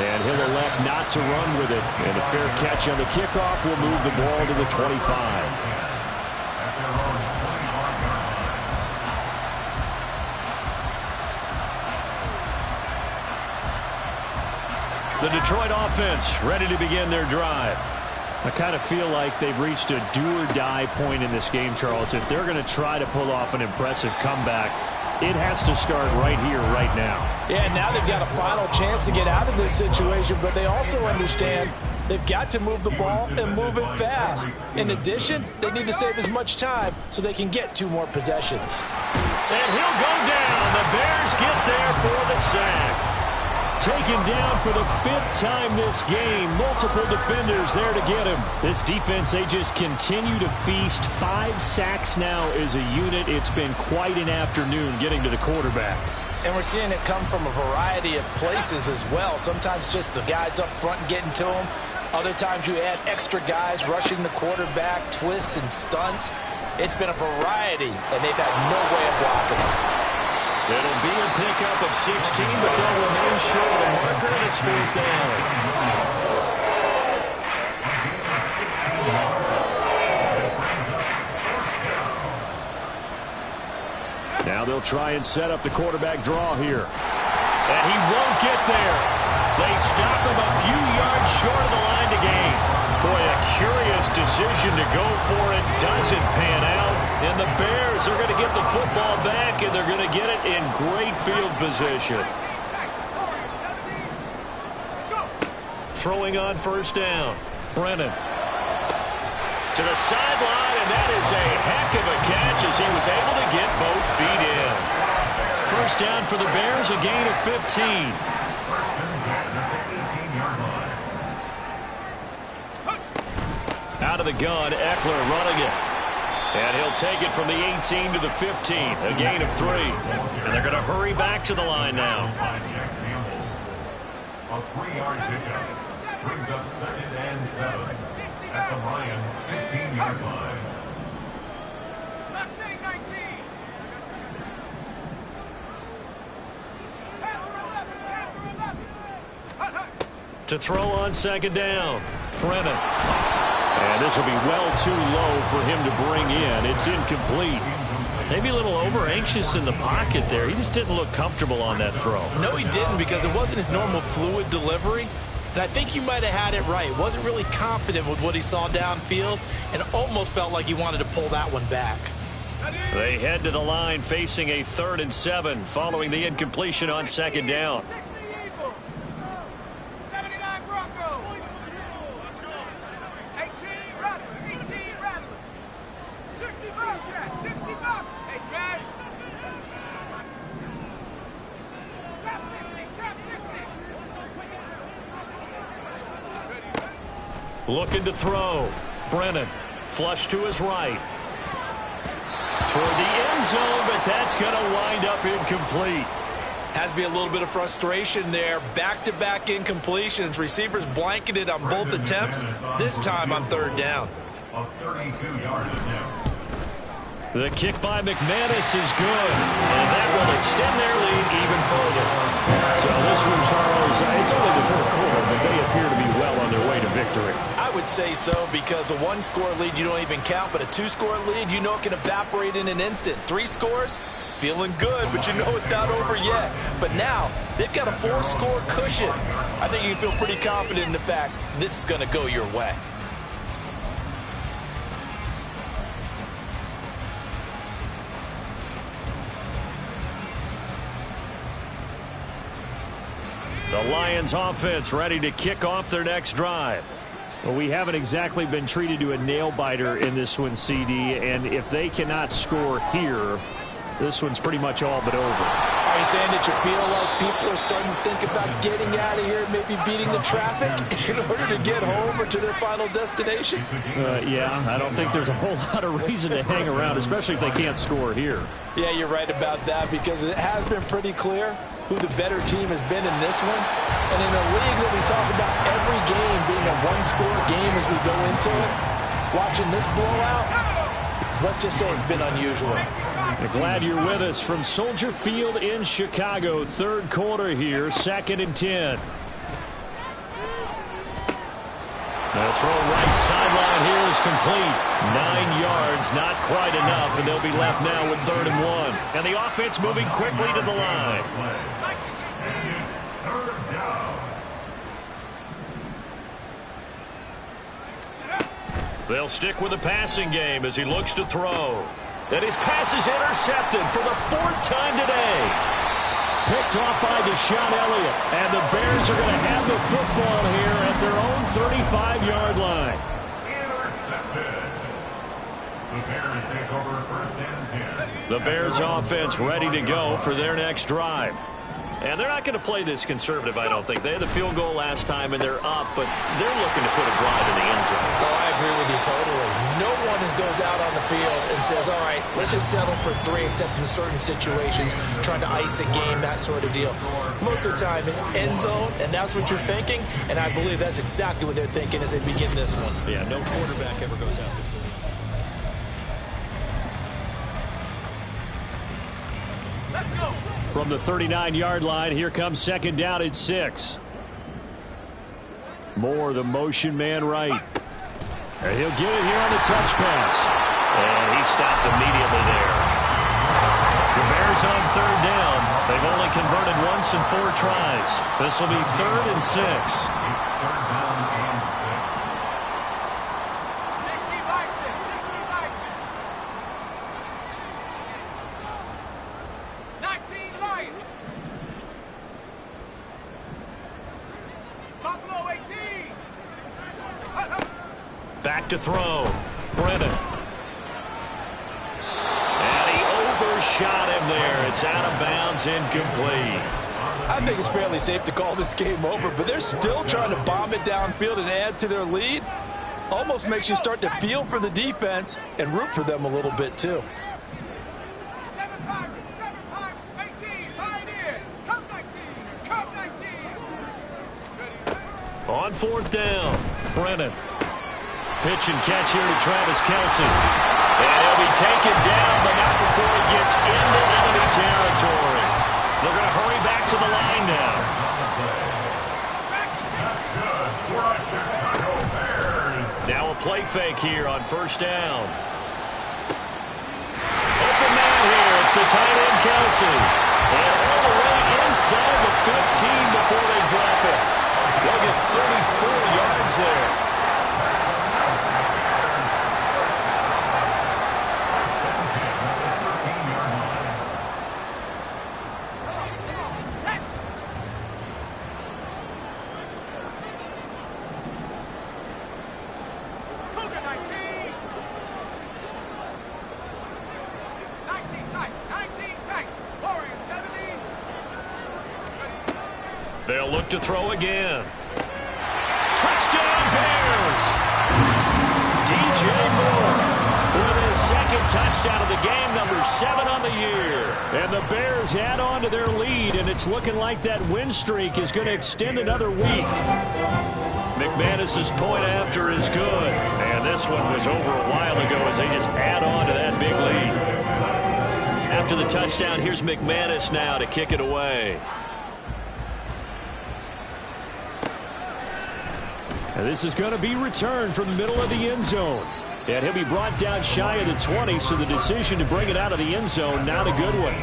[SPEAKER 3] And he'll elect not to run with it. And a fair catch on the kickoff will move the ball to the 25. The Detroit offense ready to begin their drive. I kind of feel like they've reached a do-or-die point in this game, Charles. If they're going to try to pull off an impressive comeback, it has to start right here, right now.
[SPEAKER 4] Yeah, now they've got a final chance to get out of this situation, but they also understand they've got to move the ball and move it fast. In addition, they need to save as much time so they can get 2 more possessions.
[SPEAKER 3] And he'll go down. The Bears get there for the sack. Taken down for the 5th time this game. Multiple defenders there to get him. This defense, they just continue to feast. 5 sacks now as a unit. It's been quite an afternoon getting to the quarterback.
[SPEAKER 4] And we're seeing it come from a variety of places as well. Sometimes just the guys up front getting to him. Other times you add extra guys rushing the quarterback, twists and stunts. It's been a variety, and they've had no way of blocking it.
[SPEAKER 3] It'll be a pickup of 16, but they'll remain short of the marker, and it's 4th down. Now they'll try and set up the quarterback draw here. And he won't get there. They stop him a few yards short of the line to gain. Boy, a curious decision to go for it. Doesn't pan out. And the Bears are going to get the football back, and they're going to get it in great field position. Throwing on 1st down. Brennan. To the sideline, and that is a heck of a catch as he was able to get both feet in. 1st down for the Bears, a gain of 15. Out of the gun, Eckler running it. And he'll take it from the 18 to the 15, a gain of 3. And they're going to hurry back to the line now.
[SPEAKER 5] A 3-yard pickup brings up 2nd and 7 at the Lions' 15-yard line.
[SPEAKER 3] To throw on 2nd down, Brennan. And this will be well too low for him to bring in. It's incomplete. Maybe a little over-anxious in the pocket there. He just didn't look comfortable on that throw.
[SPEAKER 4] No, he didn't, because it wasn't his normal fluid delivery. And I think you might have had it right. Wasn't really confident with what he saw downfield and almost felt like he wanted to pull that one back.
[SPEAKER 3] They head to the line facing a 3rd and 7 following the incompletion on 2nd down. Looking to throw. Brennan. Flush to his right. Toward the end zone, but that's going to wind up incomplete.
[SPEAKER 4] Has to be a little bit of frustration there. Back-to-back incompletions. Receivers blanketed on both attempts, this time on 3rd down.
[SPEAKER 5] A 32-yard attempt.
[SPEAKER 3] The kick by McManus is good, and that will extend their lead even further. So this one, Charles, it's only the 4th quarter, but they appear to be well on their way to victory.
[SPEAKER 4] I would say so, because a 1-score lead you don't even count, but a 2-score lead you know it can evaporate in an instant. 3 scores, feeling good, but you know it's not over yet. But now they've got a 4-score cushion. I think you can feel pretty confident in the fact this is going to go your way.
[SPEAKER 3] The Lions offense ready to kick off their next drive. Well, we haven't exactly been treated to a nail-biter in this one, CD, and if they cannot score here, this one's pretty much all but over.
[SPEAKER 4] Are you saying that you feel like people are starting to think about getting out of here, maybe beating the traffic in order to get home or to their final destination?
[SPEAKER 3] Yeah, I don't think there's a whole lot of reason to hang around, especially if they can't score here.
[SPEAKER 4] Yeah, you're right about that, because it has been pretty clear who the better team has been in this one. And in a league that we talk about every game being a 1-score game as we go into it, watching this blowout, let's just say it's been unusual.
[SPEAKER 3] We're glad you're with us from Soldier Field in Chicago. 3rd quarter here, 2nd and 10. The throw right sideline here is complete. 9 yards, not quite enough, and they'll be left now with 3rd and 1. And the offense moving quickly to the line.
[SPEAKER 5] And it's 3rd down.
[SPEAKER 3] They'll stick with the passing game as he looks to throw. And his pass is intercepted for the 4th time today. Picked off by Deshaun Elliott. And the Bears are going to have the football here at their own 35-yard line.
[SPEAKER 5] Intercepted. The Bears take over 1st and 10.
[SPEAKER 3] The Bears offense ready to go for their next drive. And they're not going to play this conservative, I don't think. They had the field goal last time, and they're up, but they're looking to put a drive in the end zone.
[SPEAKER 4] Oh, I agree with you totally. No one goes out on the field and says, all right, let's just settle for 3, except in certain situations, trying to ice a game, that sort of deal. Most of the time, it's end zone, and that's what you're thinking, and I believe that's exactly what they're thinking as they begin this one.
[SPEAKER 3] Yeah, no quarterback ever goes out this way.
[SPEAKER 6] Let's go.
[SPEAKER 3] From the 39-yard line, here comes 2nd down at 6. Moore, the motion man right. And he'll get it here on the touch pass. And he stopped immediately there. The Bears on 3rd down. They've only converted once in 4 tries. This will be 3rd and 6.
[SPEAKER 5] It's 3rd down and
[SPEAKER 6] 60 by 6. 60 by 6. 19 Lions. Buffalo 18.
[SPEAKER 3] Back to throw. Brennan. And he overshot him there. It's out of bounds, incomplete.
[SPEAKER 4] I think it's fairly safe to call this game over, but they're still trying to bomb it downfield and add to their lead. Almost makes you start to feel for the defense and root for them a little bit, too.
[SPEAKER 6] 7-5, 18, Pioneer, Cup 19, Cup 19.
[SPEAKER 3] On 4th down, Brennan. Pitch and catch here to Travis Kelce. And he'll be taken down, but not before he gets into enemy territory. They're going to hurry back to the line now.
[SPEAKER 5] That's good for the Chicago Bears.
[SPEAKER 3] Now a play fake here on 1st down. Open man the tight end, Kelsey. And all the way inside the 15 before they drop it. They'll get 34 yards there. They'll look to throw again. Touchdown, Bears! DJ Moore with his second touchdown of the game, number 7 on the year. And the Bears add on to their lead, and it's looking like that win streak is going to extend another week. McManus's point after is good. And this one was over a while ago as they just add on to that big lead. After the touchdown, here's McManus now to kick it away. And this is going to be returned from the middle of the end zone. And he'll be brought down shy of the 20, so the decision to bring it out of the end zone, not a good one.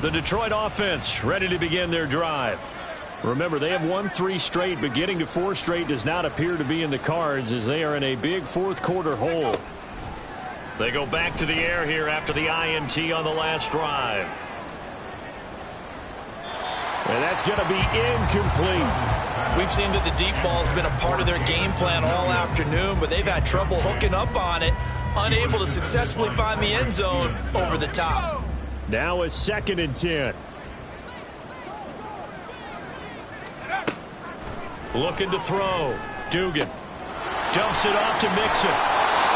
[SPEAKER 3] The Detroit offense ready to begin their drive. Remember, they have won 3 straight, but getting to 4 straight does not appear to be in the cards as they are in a big fourth quarter hole. They go back to the air here after the INT on the last drive. And that's going to be incomplete.
[SPEAKER 4] We've seen that the deep ball has been a part of their game plan all afternoon, but they've had trouble hooking up on it, unable to successfully find the end zone over the top.
[SPEAKER 3] Now a 2nd and 10. Looking to throw. Dugan dumps it off to Mixon.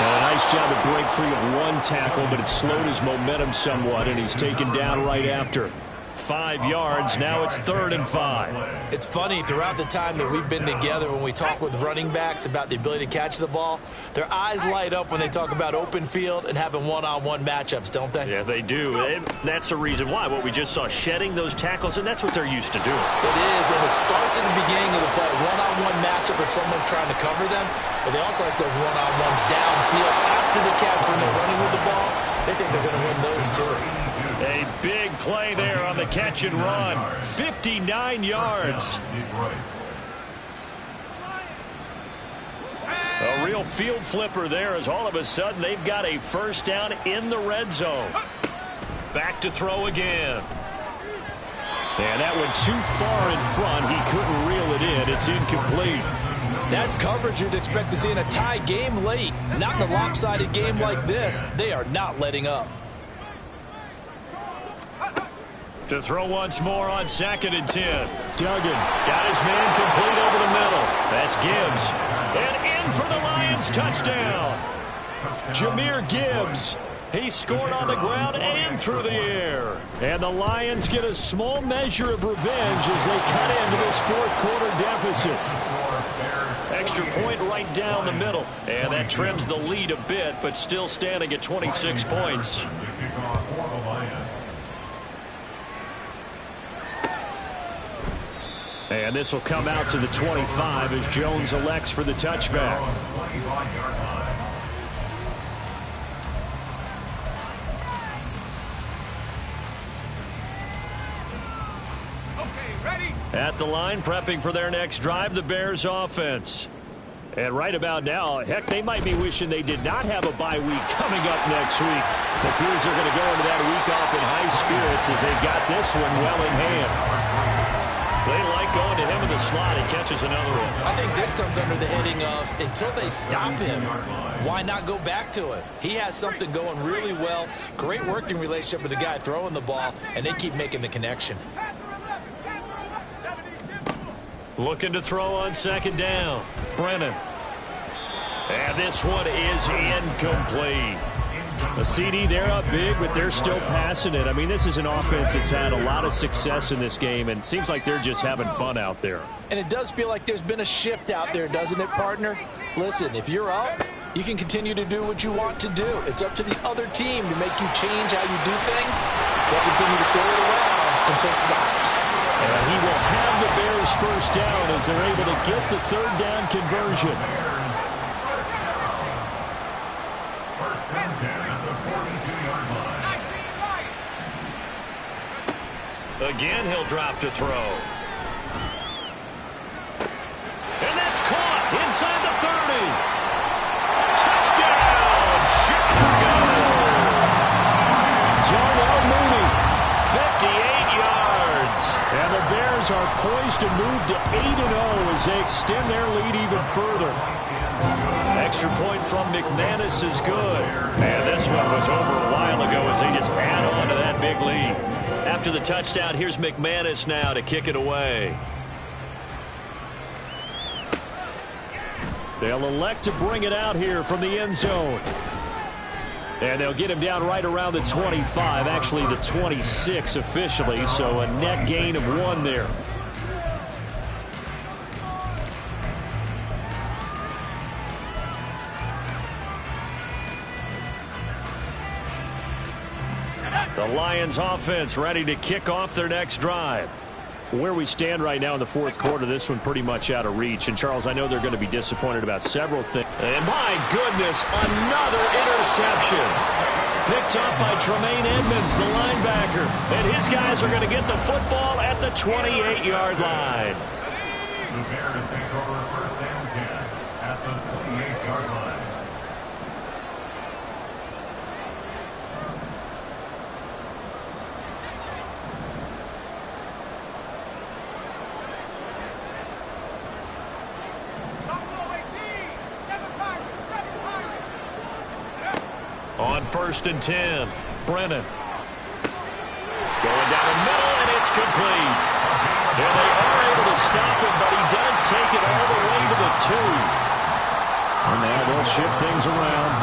[SPEAKER 3] And a nice job to break free of 1 tackle, but it slowed his momentum somewhat, and he's taken down right after. 5 yards. Now it's 3rd and 5.
[SPEAKER 4] It's funny, throughout the time that we've been together, when we talk with running backs about the ability to catch the ball, their eyes light up when they talk about open field and having one-on-one matchups, don't they?
[SPEAKER 3] Yeah, they do. And that's the reason why. What we just saw, shedding those tackles, and that's what they're used to doing.
[SPEAKER 4] It is, and it starts at the beginning of the play. One-on-one matchup if someone's trying to cover them, but they also like those one-on-ones downfield after the catch when they're running with the ball. They think they're going to win those too.
[SPEAKER 3] A big play there on the catch and run. 59 yards. A real field flipper there as all of a sudden they've got a first down in the red zone. Back to throw again. And that went too far in front. He couldn't reel it in. It's incomplete.
[SPEAKER 4] That's coverage you'd expect to see in a tie game late. Not in a lopsided game like this. They are not letting up.
[SPEAKER 3] To throw once more on 2nd and 10. Duggan got his man complete over the middle. That's Gibbs. And in for the Lions touchdown. Jahmyr Gibbs. He scored on the ground and through the air. And the Lions get a small measure of revenge as they cut into this fourth quarter deficit. Extra point right down the middle. And that trims the lead a bit, but still standing at 26 points. And this will come out to the 25 as Jones elects for the touchback.
[SPEAKER 6] Okay, ready?
[SPEAKER 3] At the line, prepping for their next drive, the Bears offense. And right about now, heck, they might be wishing they did not have a bye week coming up next week. It appears they're going to go into that week off in high spirits as they've got this one well in hand. They like going to him in the slot. He catches another one.
[SPEAKER 4] I think this comes under the heading of until they stop him, why not go back to it? He has something going really well. Great working relationship with the guy throwing the ball, and they keep making the connection.
[SPEAKER 3] Looking to throw on 2nd down. Brennan. And this one is incomplete. A CD, they're up big, but they're still passing it. I mean, this is an offense that's had a lot of success in this game, and it seems like they're just having fun out there.
[SPEAKER 4] And it does feel like there's been a shift out there, doesn't it, partner? Listen, if you're up, you can continue to do what you want to do. It's up to the other team to make you change how you do things. They'll continue to throw it around until stopped.
[SPEAKER 3] And he will have the Bears Bears first down as they're able to get the third down conversion.
[SPEAKER 5] First and 10 at the 42-yard line.
[SPEAKER 2] Again, he'll drop to throw. And that's caught inside the 30. Touchdown, Chicago.
[SPEAKER 3] Darnell Mooney.
[SPEAKER 2] 58 yards.
[SPEAKER 3] And the Bears are poised to move to 8-0 as they extend their lead even further.
[SPEAKER 2] Extra point from McManus is good. And this one was over a while ago as they just add on to that big lead. After the touchdown, here's McManus now to kick it away.
[SPEAKER 3] They'll elect to bring it out here from the end zone. And they'll get him down right around the 25, actually the 26 officially, so a net gain of 1 there. The Lions offense ready to kick off their next drive. Where we stand right now in the fourth quarter, this one pretty much out of reach. And, Charles, I know they're going to be disappointed about several things.
[SPEAKER 2] And, my goodness, another interception. Picked up by Tremaine Edmonds, the linebacker. And his guys are going to get the football at the 28-yard line.
[SPEAKER 5] The Bears take over first and 10 at the 28-yard line.
[SPEAKER 2] On first and 10, Brennan. Going down the middle, and it's complete. And they are able to stop him, but he does take it all the way to the 2.
[SPEAKER 3] And now they'll shift things around.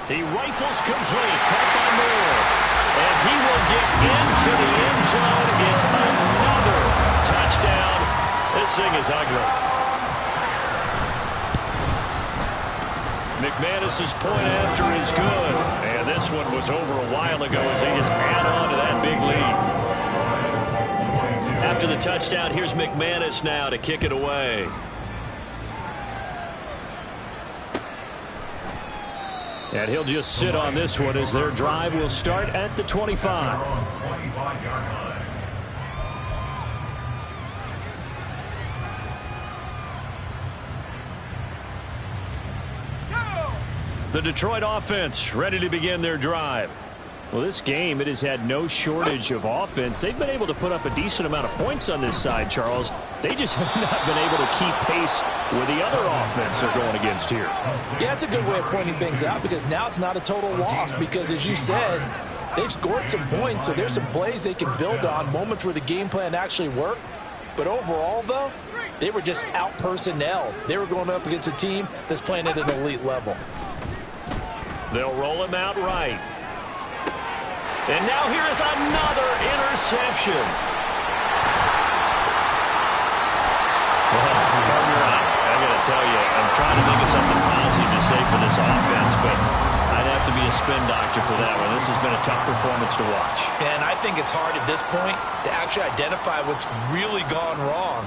[SPEAKER 2] He rifles complete, caught by Moore. And he will get into the end zone. It's another touchdown. This thing is ugly. McManus's point after is good. And this one was over a while ago as they just add on to that big lead. After the touchdown, here's McManus now to kick it away.
[SPEAKER 3] And he'll just sit on this one as their drive will start at the 25.
[SPEAKER 2] The Detroit offense ready to begin their drive.
[SPEAKER 3] Well, this game, it has had no shortage of offense. They've been able to put up a decent amount of points on this side, Charles. They just have not been able to keep pace with the other offense they're going against here.
[SPEAKER 4] Yeah, it's a good way of pointing things out because now it's not a total loss because, as you said, they've scored some points, so there's some plays they can build on, moments where the game plan actually worked. But overall, though, they were just out-personnel. They were going up against a team that's playing at an elite level.
[SPEAKER 2] They'll roll him out right. And now here is another interception.
[SPEAKER 3] Well,
[SPEAKER 2] I got to tell you, I'm trying to think of something positive to say for this offense, but I'd have to be a spin doctor for that one. This has been a tough performance to watch.
[SPEAKER 4] And I think it's hard at this point to actually identify what's really gone wrong.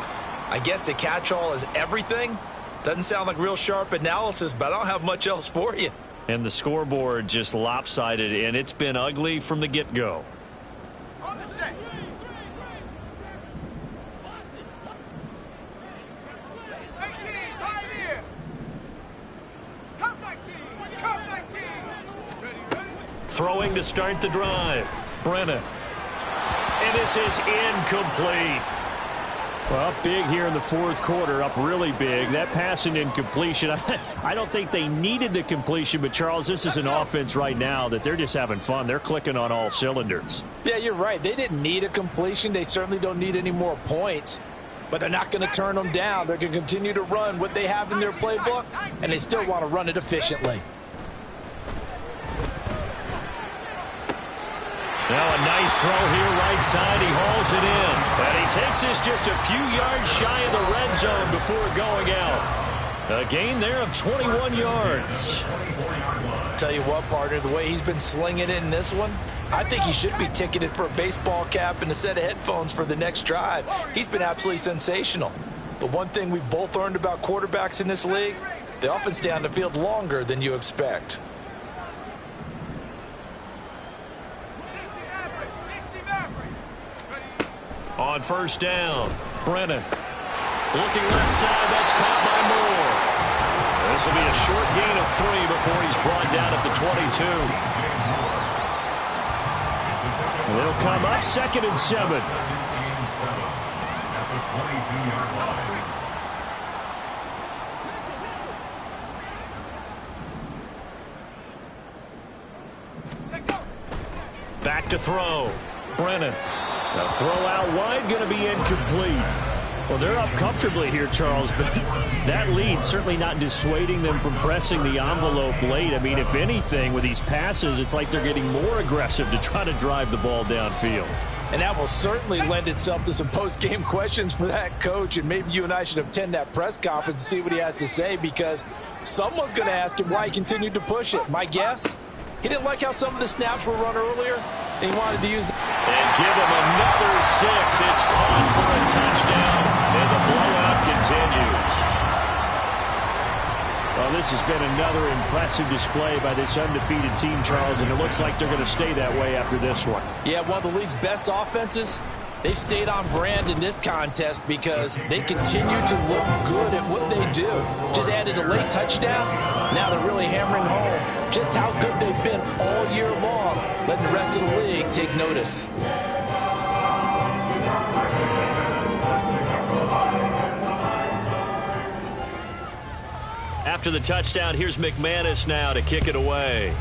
[SPEAKER 4] I guess the catch-all is everything. Doesn't sound like real sharp analysis, but I don't have much else for you.
[SPEAKER 2] And the scoreboard just lopsided, and it's been ugly from the get-go.
[SPEAKER 6] On the set. 18, pioneer. Come 19, come 19. Ready.
[SPEAKER 2] Throwing to start the drive. Brennan. And this is incomplete.
[SPEAKER 3] Well, big here in the fourth quarter, up really big. That passing incompletion, I don't think they needed the completion, but, Charles, this is an offense right now that they're just having fun. They're clicking on all cylinders.
[SPEAKER 4] Yeah, you're right. They didn't need a completion. They certainly don't need any more points, but they're not going to turn them down. They're going to continue to run what they have in their playbook, and they still want to run it efficiently.
[SPEAKER 2] Now a nice throw here right side. He hauls it in. And he takes this just a few yards shy of the red zone before going out. A gain there of 21 yards.
[SPEAKER 5] 24-yard line.
[SPEAKER 4] Tell you what, partner, the way he's been slinging it in this one, I think he should be ticketed for a baseball cap and a set of headphones for the next drive. He's been absolutely sensational. But one thing we both learned about quarterbacks in this league, they often stay on the field longer than you expect.
[SPEAKER 3] On first down, Brennan. Looking left side, that's caught by Moore. This will be a short gain of 3 before he's brought down at the 22. They'll come up 2nd and 7.
[SPEAKER 5] At the 22-yard line.
[SPEAKER 3] Back to throw. Brennan. The throw out wide, going to be incomplete. Well, they're up comfortably here, Charles, but that lead certainly not dissuading them from pressing the envelope late. I mean, if anything, with these passes, it's like they're getting more aggressive to try to drive the ball downfield.
[SPEAKER 4] And that will certainly lend itself to some post-game questions for that coach, and maybe you and I should attend that press conference and see what he has to say, because someone's going to ask him why he continued to push it. My guess, he didn't like how some of the snaps were run earlier, and he wanted to use
[SPEAKER 3] and give him another 6. It's caught for a touchdown, and the blowout continues. Well, this has been another impressive display by this undefeated team, Charles, and it looks like they're going to stay that way after this one.
[SPEAKER 4] Yeah, one of the league's best offenses. They've stayed on brand in this contest because they continue to look good at what they do. Just added a late touchdown. Now they're really hammering home just how good they've been all year long, letting the rest of the league take notice.
[SPEAKER 3] After the touchdown, here's McManus now to kick it away.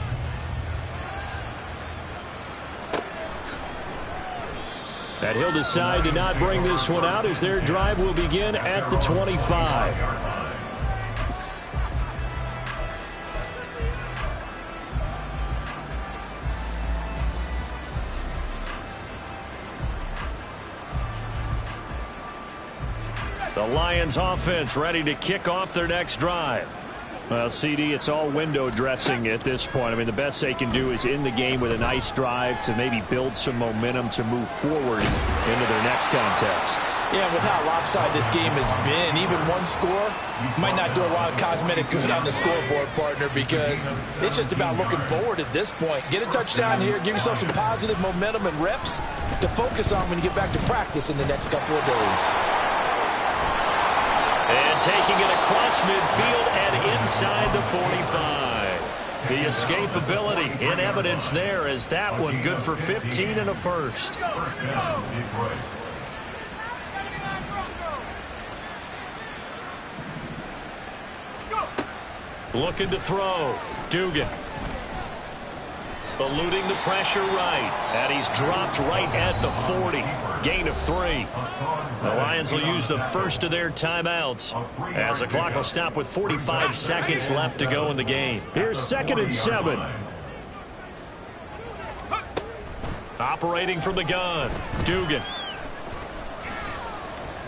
[SPEAKER 3] And he'll decide to not bring this one out as their drive will begin at the 25. The Lions offense ready to kick off their next drive. Well, CD, it's all window dressing at this point. I mean, the best they can do is in the game with a nice drive to maybe build some momentum to move forward into their next contest.
[SPEAKER 4] Yeah, with how lopsided this game has been, even one score might not do a lot of cosmetic good on the scoreboard, partner, because it's just about looking forward at this point. Get a touchdown here, give yourself some positive momentum and reps to focus on when you get back to practice in the next couple of days.
[SPEAKER 3] And taking it across midfield and inside the 45. The escapability in evidence there as that one good for 15 and a first.
[SPEAKER 5] First down, Detroit.
[SPEAKER 3] Looking to throw. Dugan. Eluding the pressure right. And he's dropped right at the 40. Gain of 3. The Lions will use the first of their timeouts as the clock will stop with 45 seconds left to go in the game. Here's 2nd and 7. Operating from the gun. Dugan.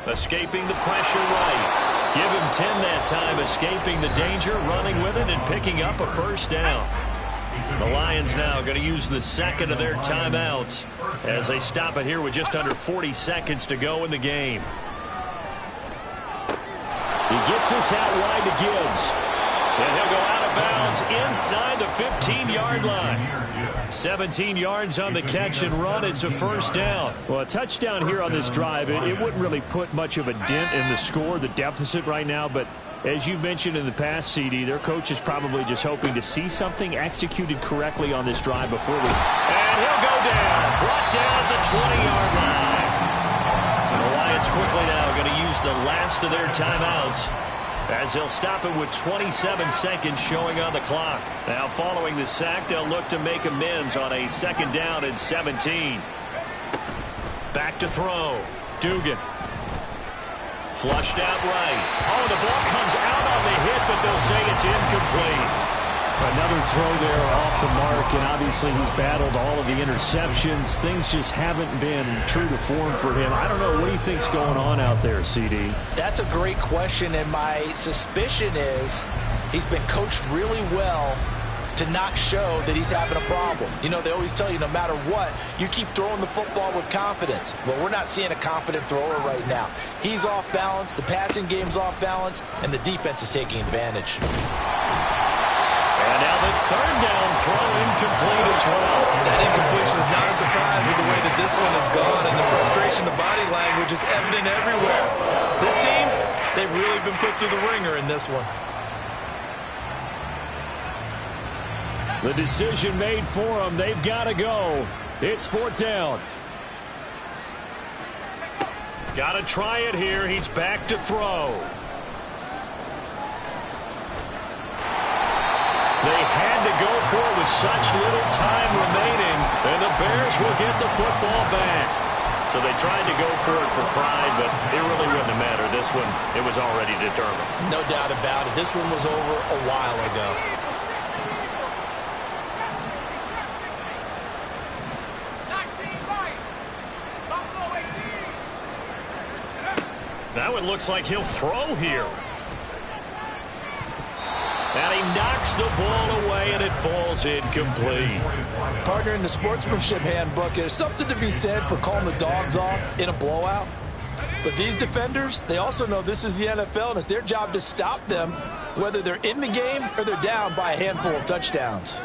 [SPEAKER 3] Escaping the pressure right. Give him 10 that time, escaping the danger, running with it, and picking up a first down. The Lions now going to use the second of their timeouts as they stop it here with just under 40 seconds to go in the game. He gets this out wide to Gibbs. And he'll go out of bounds inside the 15-yard line. 17 yards on the catch and run. It's a first down. Well, a touchdown here on this drive, it wouldn't really put much of a dent in the score, the deficit right now, but as you mentioned in the past, CD, their coach is probably just hoping to see something executed correctly on this drive before we... And he'll go down. Brought down at the 20-yard line. And the Lions quickly now going to use the last of their timeouts as they'll stop it with 27 seconds showing on the clock. Now following the sack, they'll look to make amends on a 2nd down and 17. Back to throw. Dugan. Flushed out right. Oh, the ball comes out on the hit, but they'll say it's incomplete. Another throw there off the mark, and obviously he's battled all of the interceptions. Things just haven't been true to form for him. I don't know. What do you think's going on out there, CD?
[SPEAKER 4] That's a great question, and my suspicion is he's been coached really well to not show that he's having a problem. You know, they always tell you no matter what, you keep throwing the football with confidence. Well, we're not seeing a confident thrower right now. He's off balance, the passing game's off balance, and the defense is taking advantage.
[SPEAKER 3] And now the third down throw incomplete as well.
[SPEAKER 4] That incompletion is not a surprise with the way that this one has gone, and the frustration of body language is evident everywhere. This team, they've really been put through the ringer in this one.
[SPEAKER 3] The decision made for them. They've got to go. It's fourth down. Got to try it here. He's back to throw. They had to go for it with such little time remaining, and the Bears will get the football back. So they tried to go for it for pride, but it really wouldn't have mattered. This one, it was already determined.
[SPEAKER 4] No doubt about it. This one was over a while ago.
[SPEAKER 3] Now it looks like he'll throw here. And he knocks the ball away, and it falls incomplete.
[SPEAKER 4] Partner, in the sportsmanship handbook, there's something to be said for calling the dogs off in a blowout. But these defenders, they also know this is the NFL, and it's their job to stop them, whether they're in the game or they're down by a handful of touchdowns.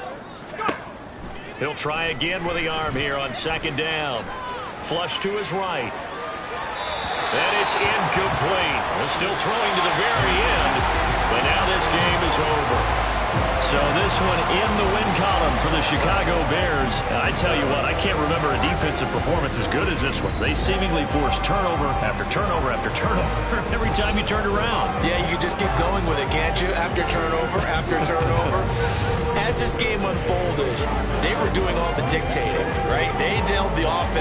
[SPEAKER 3] He'll try again with the arm here on second down. Flush to his right. And it's incomplete. They're still throwing to the very end, but now this game is over. So this one in the win column for the Chicago Bears. And I tell you what, I can't remember a defensive performance as good as this one. They seemingly forced turnover after turnover after turnover every time you turned around.
[SPEAKER 4] Yeah, you can just keep going with it, can't you? After turnover, after turnover. As this game unfolded, they were doing all the dictating, right? They dealt the offense.